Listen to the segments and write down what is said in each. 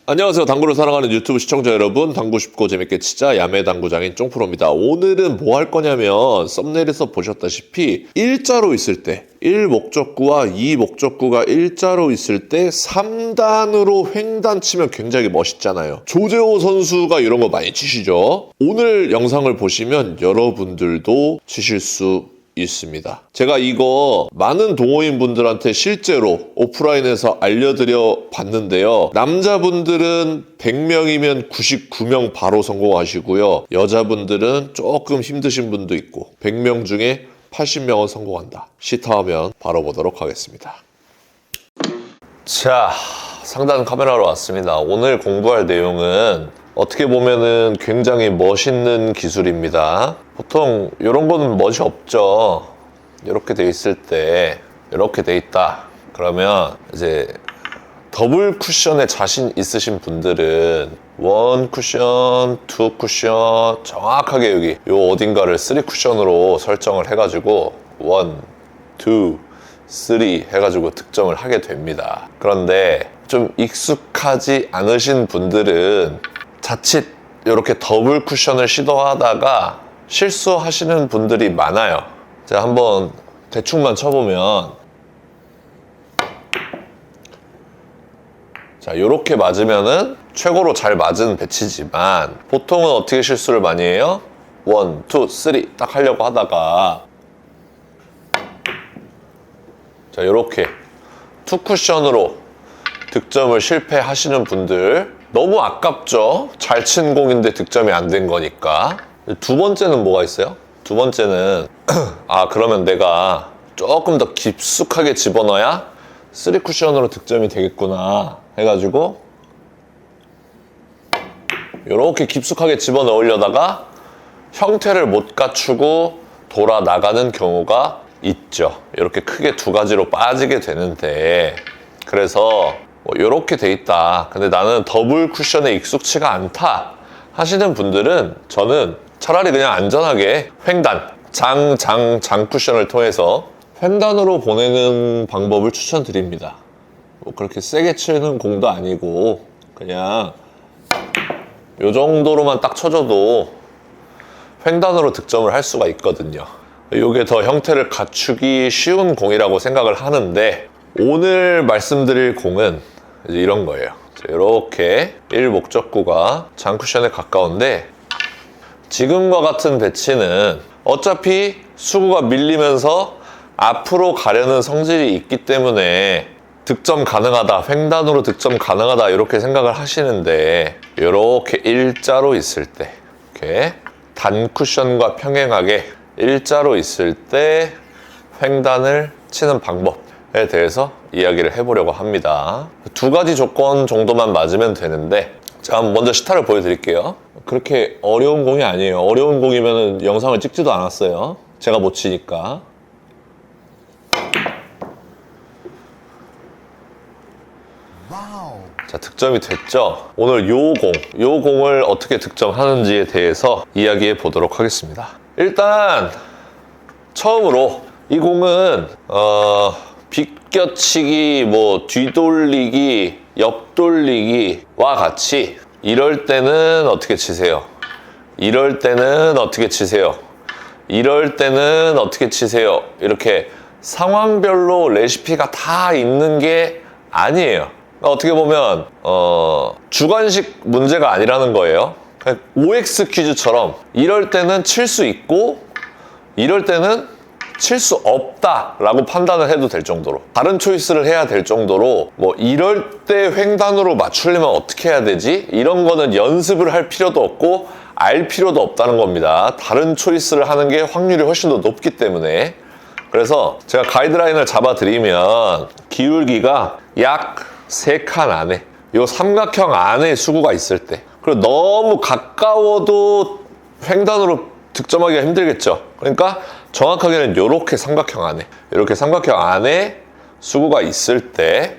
안녕하세요. 당구를 사랑하는 유튜브 시청자 여러분, 당구 쉽고 재밌게 치자 야매 당구장인 쫑프로입니다. 오늘은 뭐 할 거냐면 썸네일에서 보셨다시피 일자로 있을 때 1목적구와 2목적구가 일자로 있을 때 3단으로 횡단 치면 굉장히 멋있잖아요. 조재호 선수가 이런 거 많이 치시죠. 오늘 영상을 보시면 여러분들도 치실 수 있습니다. 제가 이거 많은 동호인 분들한테 실제로 오프라인에서 알려드려 봤는데요. 남자분들은 100명이면 99명 바로 성공하시고요. 여자분들은 조금 힘드신 분도 있고 100명 중에 80명은 성공한다. 시타하면 바로 보도록 하겠습니다. 자, 상단 카메라로 왔습니다. 오늘 공부할 내용은 어떻게 보면은 굉장히 멋있는 기술입니다. 보통 이런 거는 멋이 없죠. 이렇게 돼 있을 때 이렇게 돼 있다. 그러면 이제 더블 쿠션에 자신 있으신 분들은 1 쿠션, 2 쿠션 정확하게 여기 요 어딘가를 3 쿠션으로 설정을 해가지고 1, 2, 3 해가지고 득점을 하게 됩니다. 그런데 좀 익숙하지 않으신 분들은 자칫 이렇게 더블 쿠션을 시도하다가 실수하시는 분들이 많아요. 자, 한번 대충만 쳐보면 자, 이렇게 맞으면은 최고로 잘 맞은 배치지만 보통은 어떻게 실수를 많이 해요? 1, 2, 3 딱 하려고 하다가 자, 이렇게 2 쿠션으로 득점을 실패하시는 분들 너무 아깝죠? 잘 친 공인데 득점이 안 된 거니까. 두 번째는 뭐가 있어요? 두 번째는 아, 그러면 내가 조금 더 깊숙하게 집어넣어야 3 쿠션으로 득점이 되겠구나 해가지고 이렇게 깊숙하게 집어넣으려다가 형태를 못 갖추고 돌아 나가는 경우가 있죠. 이렇게 크게 두 가지로 빠지게 되는데, 그래서 이렇게 돼 있다. 근데 나는 더블 쿠션에 익숙치가 않다 하시는 분들은 저는 차라리 그냥 안전하게 횡단, 장 쿠션을 통해서 횡단으로 보내는 방법을 추천드립니다. 뭐 그렇게 세게 치는 공도 아니고 그냥 이 정도로만 딱 쳐줘도 횡단으로 득점을 할 수가 있거든요. 이게 더 형태를 갖추기 쉬운 공이라고 생각을 하는데, 오늘 말씀드릴 공은 이제 이런 거예요. 이렇게 1목적구가 장쿠션에 가까운데, 지금과 같은 배치는 어차피 수구가 밀리면서 앞으로 가려는 성질이 있기 때문에 득점 가능하다, 횡단으로 득점 가능하다 이렇게 생각을 하시는데, 이렇게 일자로 있을 때 이렇게 단 쿠션과 평행하게 일자로 있을 때 횡단을 치는 방법에 대해서 이야기를 해보려고 합니다. 두 가지 조건 정도만 맞으면 되는데, 자, 먼저 시타를 보여드릴게요. 그렇게 어려운 공이 아니에요. 어려운 공이면 영상을 찍지도 않았어요. 제가 못 치니까. 자, 득점이 됐죠? 오늘 요 공을 어떻게 득점하는지에 대해서 이야기해 보도록 하겠습니다. 일단 처음으로 이 공은 비껴치기, 뭐 뒤돌리기, 옆돌리기와 같이 이럴 때는 어떻게 치세요? 이럴 때는 어떻게 치세요? 이럴 때는 어떻게 치세요? 이렇게 상황별로 레시피가 다 있는 게 아니에요. 어떻게 보면 주관식 문제가 아니라는 거예요. OX 퀴즈처럼 이럴 때는 칠 수 있고 이럴 때는 칠 수 없다 라고 판단을 해도 될 정도로, 다른 초이스를 해야 될 정도로, 뭐 이럴 때 횡단으로 맞추려면 어떻게 해야 되지? 이런 거는 연습을 할 필요도 없고 알 필요도 없다는 겁니다. 다른 초이스를 하는 게 확률이 훨씬 더 높기 때문에. 그래서 제가 가이드라인을 잡아드리면 기울기가 약 3칸 안에, 요 삼각형 안에 수구가 있을 때, 그리고 너무 가까워도 횡단으로 득점하기가 힘들겠죠. 그러니까 정확하게는 이렇게 삼각형 안에, 이렇게 삼각형 안에 수구가 있을 때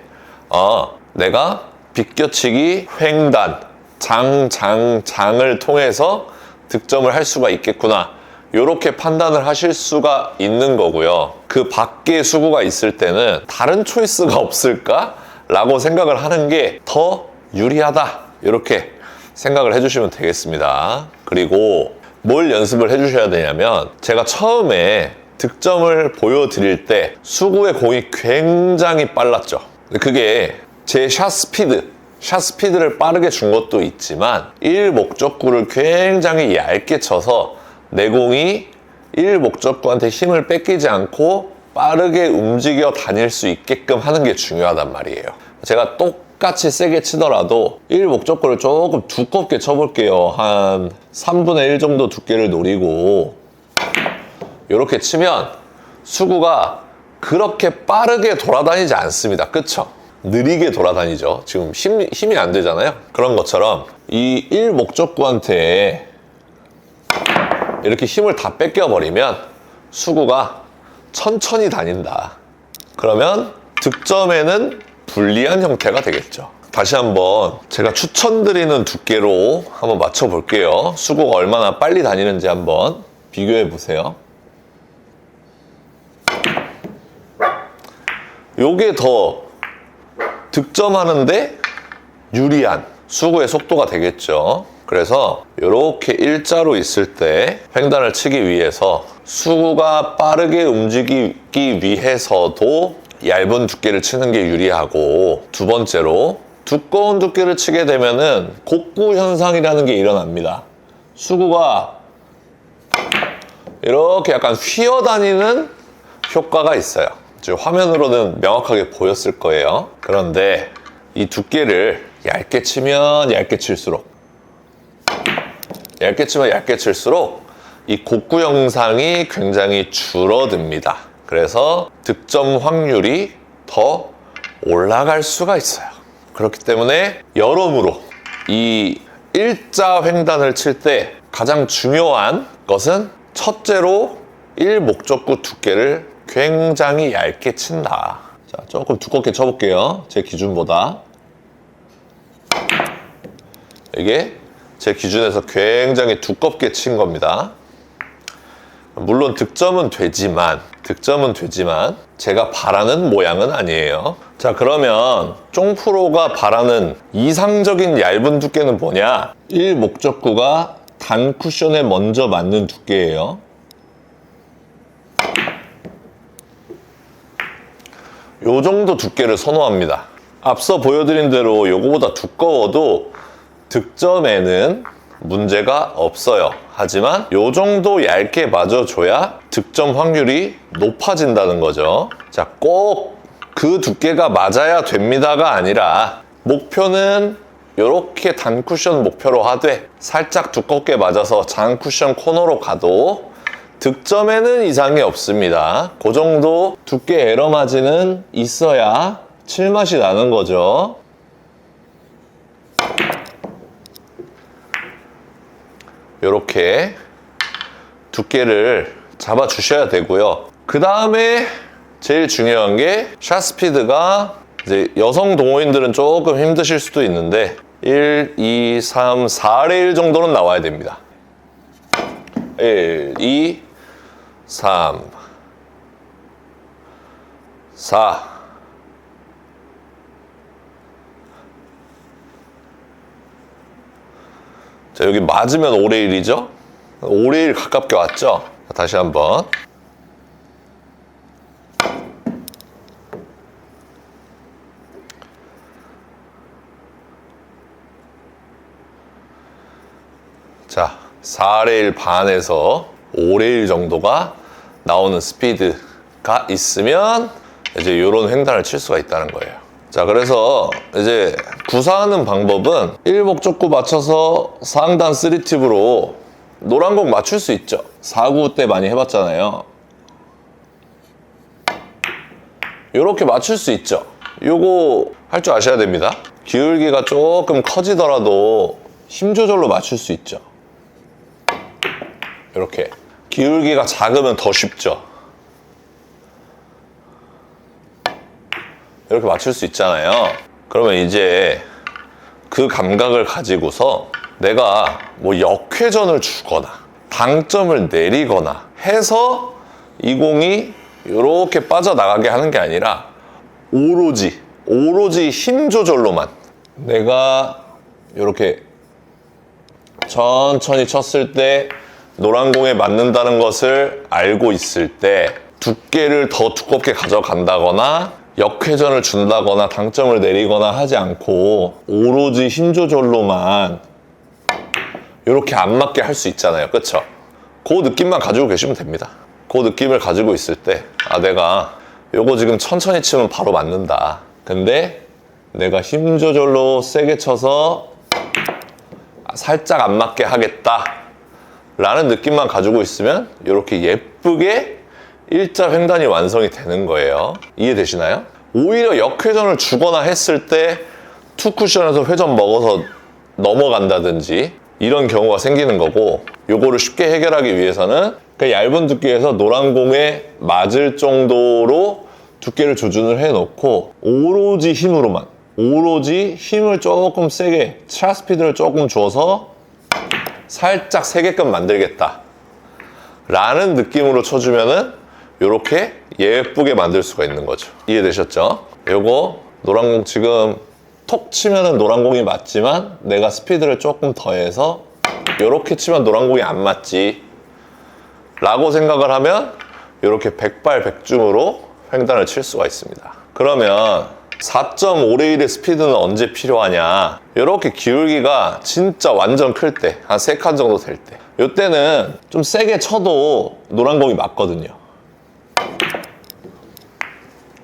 내가 비껴치기, 횡단, 장을 통해서 득점을 할 수가 있겠구나, 이렇게 판단을 하실 수가 있는 거고요. 그 밖에 수구가 있을 때는 다른 초이스가 없을까? 라고 생각을 하는 게 더 유리하다, 이렇게 생각을 해주시면 되겠습니다. 그리고 뭘 연습을 해주셔야 되냐면, 제가 처음에 득점을 보여드릴 때 수구의 공이 굉장히 빨랐죠. 그게 제 샷 스피드를 빠르게 준 것도 있지만 1목적구를 굉장히 얇게 쳐서 내 공이 1목적구한테 힘을 뺏기지 않고 빠르게 움직여 다닐 수 있게끔 하는 게 중요하단 말이에요. 제가 똑같이 세게 치더라도 1목적구를 조금 두껍게 쳐볼게요. 한 3분의 1 정도 두께를 노리고 이렇게 치면 수구가 그렇게 빠르게 돌아다니지 않습니다. 그쵸? 느리게 돌아다니죠. 지금 힘이 안 되잖아요. 그런 것처럼 이 1목적구한테 이렇게 힘을 다 뺏겨버리면 수구가 천천히 다닌다. 그러면 득점에는 불리한 형태가 되겠죠. 다시 한번 제가 추천드리는 두께로 한번 맞춰볼게요. 수구가 얼마나 빨리 다니는지 한번 비교해 보세요. 요게 더 득점하는데 유리한 수구의 속도가 되겠죠. 그래서 이렇게 일자로 있을 때 횡단을 치기 위해서 수구가 빠르게 움직이기 위해서도 얇은 두께를 치는 게 유리하고, 두 번째로 두꺼운 두께를 치게 되면은 곡구 현상이라는 게 일어납니다. 수구가 이렇게 약간 휘어다니는 효과가 있어요. 지금 화면으로는 명확하게 보였을 거예요. 그런데 이 두께를 얇게 치면 얇게 칠수록 이 곡구 형상이 굉장히 줄어듭니다. 그래서 득점 확률이 더 올라갈 수가 있어요. 그렇기 때문에 여러모로 이 일자 횡단을 칠 때 가장 중요한 것은 첫째로 1목적구 두께를 굉장히 얇게 친다. 자, 조금 두껍게 쳐볼게요. 제 기준보다. 이게 제 기준에서 굉장히 두껍게 친 겁니다. 물론 득점은 되지만 제가 바라는 모양은 아니에요. 자, 그러면 쫑프로가 바라는 이상적인 얇은 두께는 뭐냐? 1목적구가 단 쿠션에 먼저 맞는 두께예요. 요 정도 두께를 선호합니다. 앞서 보여드린 대로 요거보다 두꺼워도 득점에는 문제가 없어요. 하지만 요 정도 얇게 맞아줘야 득점 확률이 높아진다는 거죠. 자, 꼭 그 두께가 맞아야 됩니다가 아니라, 목표는 이렇게 단 쿠션 목표로 하되 살짝 두껍게 맞아서 장 쿠션 코너로 가도 득점에는 이상이 없습니다. 그 정도 두께 에러 마진은 있어야 칠맛이 나는 거죠. 이렇게 두께를 잡아 주셔야 되고요. 그 다음에 제일 중요한 게 샷 스피드가, 이제 여성 동호인들은 조금 힘드실 수도 있는데 1, 2, 3, 4의 1 정도는 나와야 됩니다. 1, 2, 3, 4. 자, 여기 맞으면 5의 1이죠? 5의 1 가깝게 왔죠? 다시 한번. 자, 4의 1 반에서 5의 1 정도가 나오는 스피드가 있으면 이제 이런 횡단을 칠 수가 있다는 거예요. 자, 그래서 이제 구사하는 방법은 1목적구 맞춰서 상단 3팁으로 노란 공 맞출 수 있죠. 4구 때 많이 해봤잖아요. 이렇게 맞출 수 있죠. 요거 할 줄 아셔야 됩니다. 기울기가 조금 커지더라도 힘 조절로 맞출 수 있죠. 이렇게 기울기가 작으면 더 쉽죠. 이렇게 맞출 수 있잖아요. 그러면 이제 그 감각을 가지고서 내가 뭐 역회전을 주거나 당점을 내리거나 해서 이 공이 이렇게 빠져나가게 하는 게 아니라 오로지 힘 조절로만 내가 이렇게 천천히 쳤을 때 노란 공에 맞는다는 것을 알고 있을 때 두께를 더 두껍게 가져간다거나 역회전을 준다거나 당점을 내리거나 하지 않고 오로지 힘 조절로만 이렇게 안 맞게 할 수 있잖아요. 그쵸? 그 느낌만 가지고 계시면 됩니다. 그 느낌을 가지고 있을 때 내가 요거 지금 천천히 치면 바로 맞는다. 근데 내가 힘 조절로 세게 쳐서 살짝 안 맞게 하겠다 라는 느낌만 가지고 있으면 이렇게 예쁘게 일자 횡단이 완성이 되는 거예요. 이해되시나요? 오히려 역회전을 주거나 했을 때 투쿠션에서 회전 먹어서 넘어간다든지 이런 경우가 생기는 거고, 요거를 쉽게 해결하기 위해서는 그 얇은 두께에서 노란 공에 맞을 정도로 두께를 조준을 해놓고 오로지 힘으로만, 오로지 힘을 조금 세게, 샷 스피드를 조금 줘서 살짝 세게끔 만들겠다 라는 느낌으로 쳐주면은 이렇게 예쁘게 만들 수가 있는 거죠. 이해되셨죠? 요거 노란 공 지금 톡 치면은 노란 공이 맞지만 내가 스피드를 조금 더해서 이렇게 치면 노란 공이 안 맞지 라고 생각을 하면 이렇게 백발백중으로 횡단을 칠 수가 있습니다. 그러면 4.5레일의 스피드는 언제 필요하냐? 이렇게 기울기가 진짜 완전 클 때, 한 3칸 정도 될 때, 이때는 좀 세게 쳐도 노란 공이 맞거든요.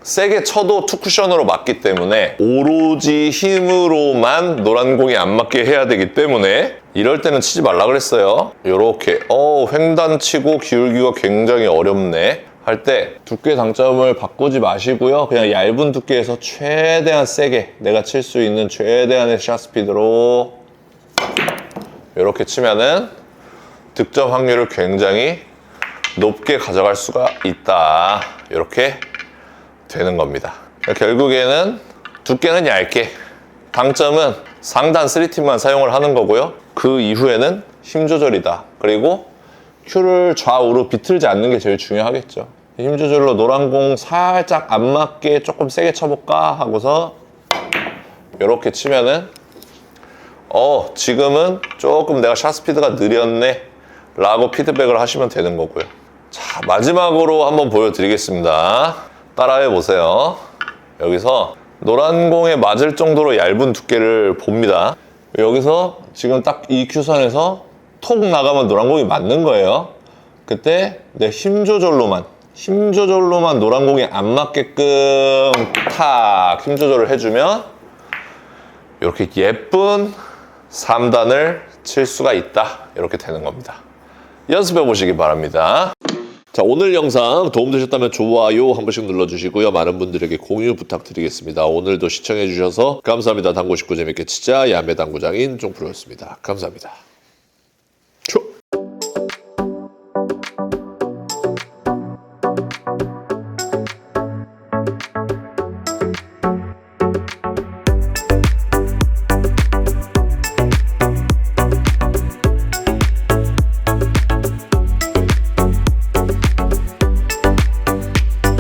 세게 쳐도 투쿠션으로 맞기 때문에 오로지 힘으로만 노란 공이 안 맞게 해야 되기 때문에 이럴 때는 치지 말라 그랬어요. 이렇게 횡단 치고 기울기가 굉장히 어렵네 할 때 두께 당점을 바꾸지 마시고요. 그냥 얇은 두께에서 최대한 세게 내가 칠 수 있는 최대한의 샷 스피드로 이렇게 치면은 득점 확률을 굉장히 높게 가져갈 수가 있다. 이렇게 되는 겁니다. 결국에는 두께는 얇게, 당점은 상단 3팁만 사용을 하는 거고요. 그 이후에는 힘 조절이다. 그리고 큐를 좌우로 비틀지 않는 게 제일 중요하겠죠. 힘 조절로 노란 공 살짝 안 맞게 조금 세게 쳐볼까 하고서 이렇게 치면은 지금은 조금 내가 샷 스피드가 느렸네 라고 피드백을 하시면 되는 거고요. 자, 마지막으로 한번 보여드리겠습니다. 따라해 보세요. 여기서 노란 공에 맞을 정도로 얇은 두께를 봅니다. 여기서 지금 딱 이 큐선에서 톡 나가면 노란 공이 맞는 거예요. 그때 내 힘 조절로만 노란 공이 안 맞게끔 탁 힘 조절을 해주면 이렇게 예쁜 3단을 칠 수가 있다. 이렇게 되는 겁니다. 연습해 보시기 바랍니다. 자, 오늘 영상 도움되셨다면 좋아요 한 번씩 눌러주시고요. 많은 분들에게 공유 부탁드리겠습니다. 오늘도 시청해 주셔서 감사합니다. 당구 식구 재밌게 치자 야매 당구장인 종프로였습니다. 감사합니다.